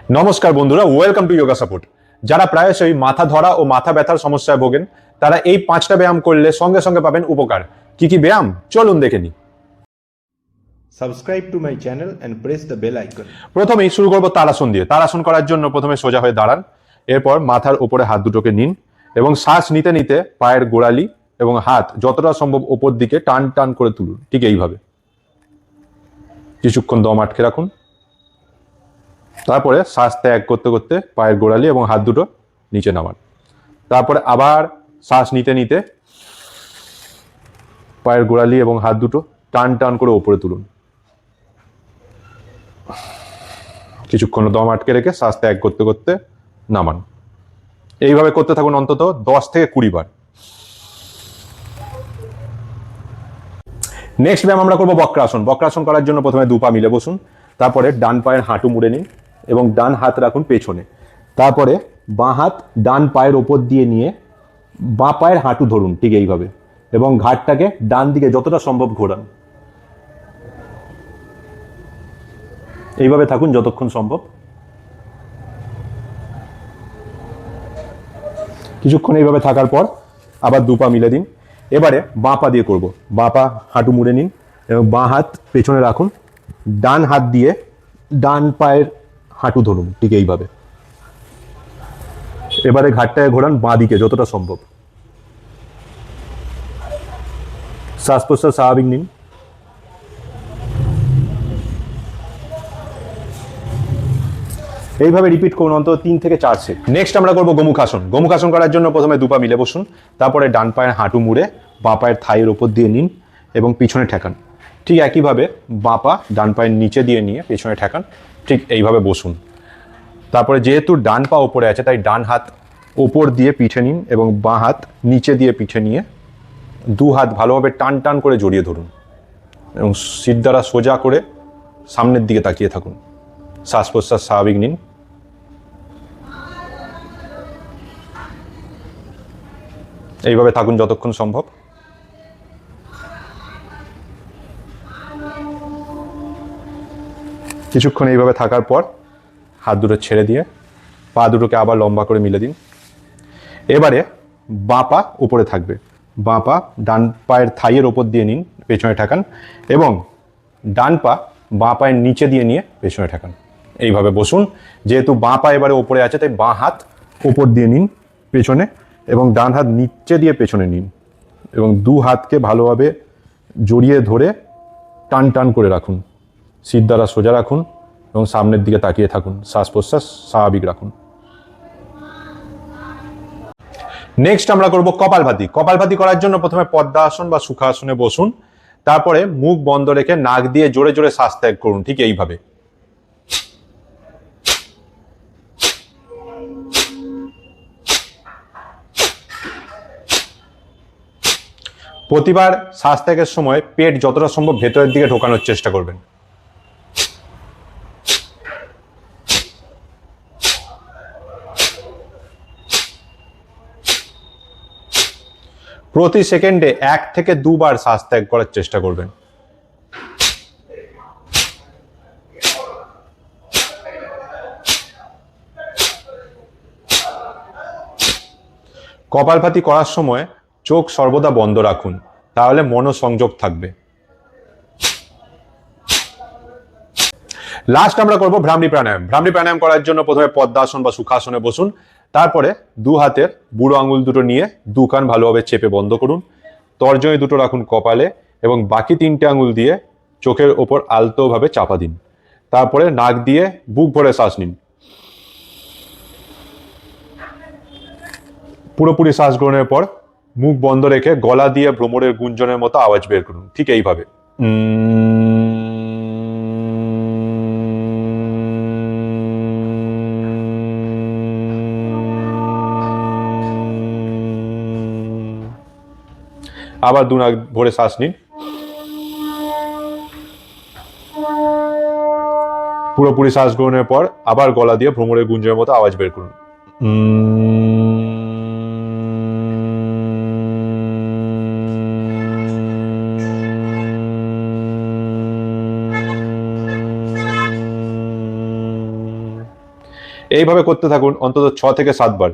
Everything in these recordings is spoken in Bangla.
নমস্কার বন্ধুরা, ওয়েলকাম টু যোগা সাপোর্ট। যারা প্রায়শই মাথা ধরা ও মাথা ব্যথার সমস্যায় ভোগেন তারা এই 5টা ব্যায়াম করলে সঙ্গে সঙ্গে পাবেন উপকার। কি কি ব্যায়াম চলুন দেখে নিই। Subscribe to my channel and press the bell icon. প্রথমেই শুরু করব তাড়াসন দিয়ে। তাড়াসন করার জন্য প্রথমে সোজা হয়ে দাঁড়ান, এরপর মাথার উপরে হাত দুটোকে নিন এবং শ্বাস নিতে নিতে পায়ের গোড়ালি এবং হাত যতটা সম্ভব ওপর দিকে টান টান করে তুলুন, ঠিক এইভাবে। কিছুক্ষণ দম আটকে রাখুন, তারপরে শ্বাস ত্যাগ করতে করতে পায়ের গোড়ালি এবং হাত দুটো নিচে নামান। তারপরে আবার শ্বাস নিতে নিতে পায়ের গোড়ালি এবং হাত দুটো টান টান করে ওপরে তুলুন। কিছুক্ষণ দম আটকে রেখে শ্বাস ত্যাগ করতে করতে নামান। এইভাবে করতে থাকুন অন্তত 10 থেকে 20 বার। নেক্সট ব্যায়াম আমরা করবো বক্রাসন। বক্রাসন করার জন্য প্রথমে দু পা মিলে বসুন, তারপরে ডান পায়ের হাঁটু মুড়ে নিন এবং ডান হাত রাখুন পেছনে। তারপরে বাঁ হাত ডান পায়ের ওপর দিয়ে নিয়ে বাঁ পায়ের হাঁটু ধরুন, ঠিক এইভাবে, এবং ঘাটটাকে ডান দিকে যতটা সম্ভব ঘোরান। এইভাবে থাকুন যতক্ষণ সম্ভব। কিছুক্ষণ এইভাবে থাকার পর আবার দু পা মিলে দিন। এবারে বাঁ পা দিয়ে করব। বাঁ পা হাঁটু মুড়ে নিন এবং বাঁ হাত পেছনে রাখুন, ডান হাত দিয়ে ডান পায়ের হাঁটু ধরুন, ঠিক এইভাবে। এবারে ঘাটটায় ঘোরান বাঁ দিকে যতটা সম্ভব। শ্বাস প্রশ্বাস স্বাভাবিক নিন। এইভাবে রিপিট করুন অন্তত 3 থেকে 4 সেট। নেক্সট আমরা করবো গোমুখাসন। গোমুখাসন করার জন্য প্রথমে দু পা মিলে বসুন, তারপরে ডান পায়ের হাঁটু মুড়ে বাঁ পায়ের থাইয়ের ওপর দিয়ে নিন এবং পিছনে ঠেকান। ঠিক একইভাবে বাঁ পা ডান পায়ের নিচে দিয়ে নিয়ে পেছনে ঠেকান, ঠিক এইভাবে বসুন। তারপরে যেহেতু ডান পা ওপরে আছে তাই ডান হাত ওপর দিয়ে পিঠে নিন এবং বাঁ হাত নিচে দিয়ে পিঠে নিয়ে দু হাত ভালোভাবে টান টান করে জড়িয়ে ধরুন এবং সিট দ্বারা সোজা করে সামনের দিকে তাকিয়ে থাকুন। শ্বাস প্রশ্বাস স্বাভাবিক নিন। এইভাবে থাকুন যতক্ষণ সম্ভব। কিছুক্ষণ এইভাবে থাকার পর হাত দুটো ছেড়ে দিয়ে পা দুটোকে আবার লম্বা করে মিলে দিন। এবারে বাঁ পা উপরে থাকবে, বাঁ পা ডান পায়ের থাইয়ের ওপর দিয়ে নিন, পেছনে ঠেকান এবং ডান পা বাঁ পায়ের নিচে দিয়ে নিয়ে পেছনে ঠেকান। এইভাবে বসুন। যেহেতু বাঁ পা এবারে ওপরে আছে তাই বাঁ হাত ওপর দিয়ে নিন পেছনে এবং ডান হাত নিচে দিয়ে পেছনে নিন এবং দু হাতকে ভালোভাবে জড়িয়ে ধরে টান টান করে রাখুন। সিট দ্বারা সোজা রাখুন এবং সামনের দিকে তাকিয়ে থাকুন। শ্বাস প্রশ্বাস স্বাভাবিক রাখুন। নেক্সট আমরা করব কপালভাতি। কপালভাতি করার জন্য প্রথমে পদ্মাসন বা সুখাসনে বসুন, তারপরে মুখ বন্ধ রেখে নাক দিয়ে জোরে জোরে শ্বাস ত্যাগ করুন, ঠিক এইভাবে। প্রতিবার শ্বাস ত্যাগের সময় পেট যতটা সম্ভব ভেতরের দিকে ঢোকানোর চেষ্টা করবেন। প্রতি সেকেন্ডে 1 থেকে 2 বার শ্বাস ত্যাগ করার চেষ্টা করবেন। কপালভাতি করার সময় চোখ সর্বদা বন্ধ রাখুন, তাহলে মনোসংযোগ থাকবে। লাস্ট আমরা করব ভ্রামরী প্রাণায়াম। ভ্রামরী প্রাণায়াম করার জন্য প্রথমে পদ্মাসন বা সুখাসনে বসুন, তারপরে দু হাতের বুড়ো আঙুল দুটো নিয়ে দু কান ভালোভাবে চেপে বন্ধ করুন, তর্জনী দুটো রাখুন কপালে এবং বাকি 3টে আঙুল দিয়ে চোখের ওপর আলতোভাবে চাপা দিন। তারপরে নাক দিয়ে বুক ভরে শ্বাস নিন। পুরোপুরি শ্বাস গ্রহণের পর মুখ বন্ধ রেখে গলা দিয়ে ভ্রমরের গুঞ্জনের মতো আওয়াজ বের করুন, ঠিক এইভাবে। আবার দু নাক ভরে শ্বাস নিন। পুরোপুরি শ্বাস গ্রহণের পর আবার গলা দিয়ে ভ্রমরের গুঞ্জনের মতো আওয়াজ বের করুন। এইভাবে করতে থাকুন অন্তত 6 থেকে 7 বার।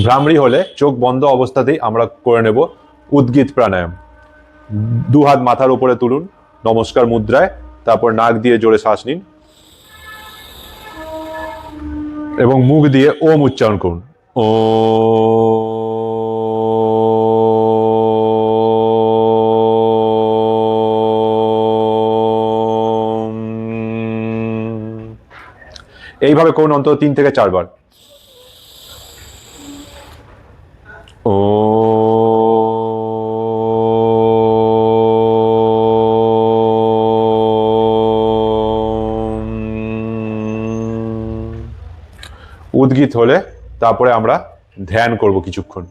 ভ্রামরি হলে চোখ বন্ধ অবস্থাতেই আমরা করে নেব উদ্গীত প্রাণায়াম। 2 হাত মাথার উপরে তুলুন নমস্কার মুদ্রায়, তারপর নাক দিয়ে জোরে শ্বাস নিন এবং মুখ দিয়ে ওম উচ্চারণ করুন। ও এইভাবে করুন অন্তত 3 থেকে 4 বার। ও উদ্গীত হলে তারপরে আমরা ধ্যান করব কিছুক্ষণ।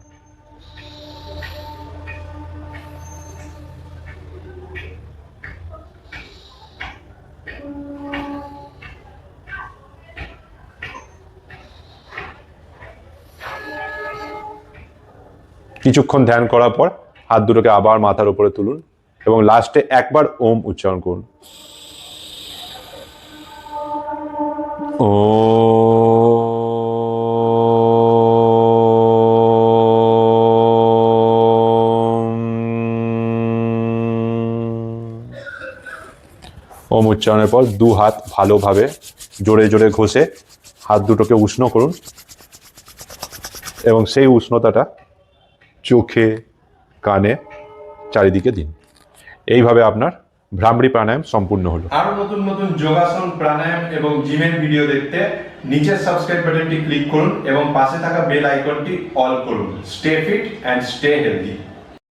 কিছুক্ষণ ধ্যান করার পর হাত দুটোকে আবার মাথার উপরে তুলুন এবং লাস্টে একবার ওম উচ্চারণ করুন। ও ওম উচ্চারণের পর 2 হাত ভালোভাবে জোরে জোরে ঘষে হাত দুটোকে উষ্ণ করুন এবং সেই উষ্ণতাটা চোখে কানে চারিদিকে দিন। এইভাবে আপনার ভ্রামরী প্রাণায়াম সম্পূর্ণ হলো। আরো নতুন নতুন যোগাসন, প্রাণায়াম এবং জিমের ভিডিও দেখতে নিচের সাবস্ক্রাইব বাটনটি ক্লিক করুন এবং পাশে থাকা বেল আইকনটি অল করুন। Stay fit and stay healthy.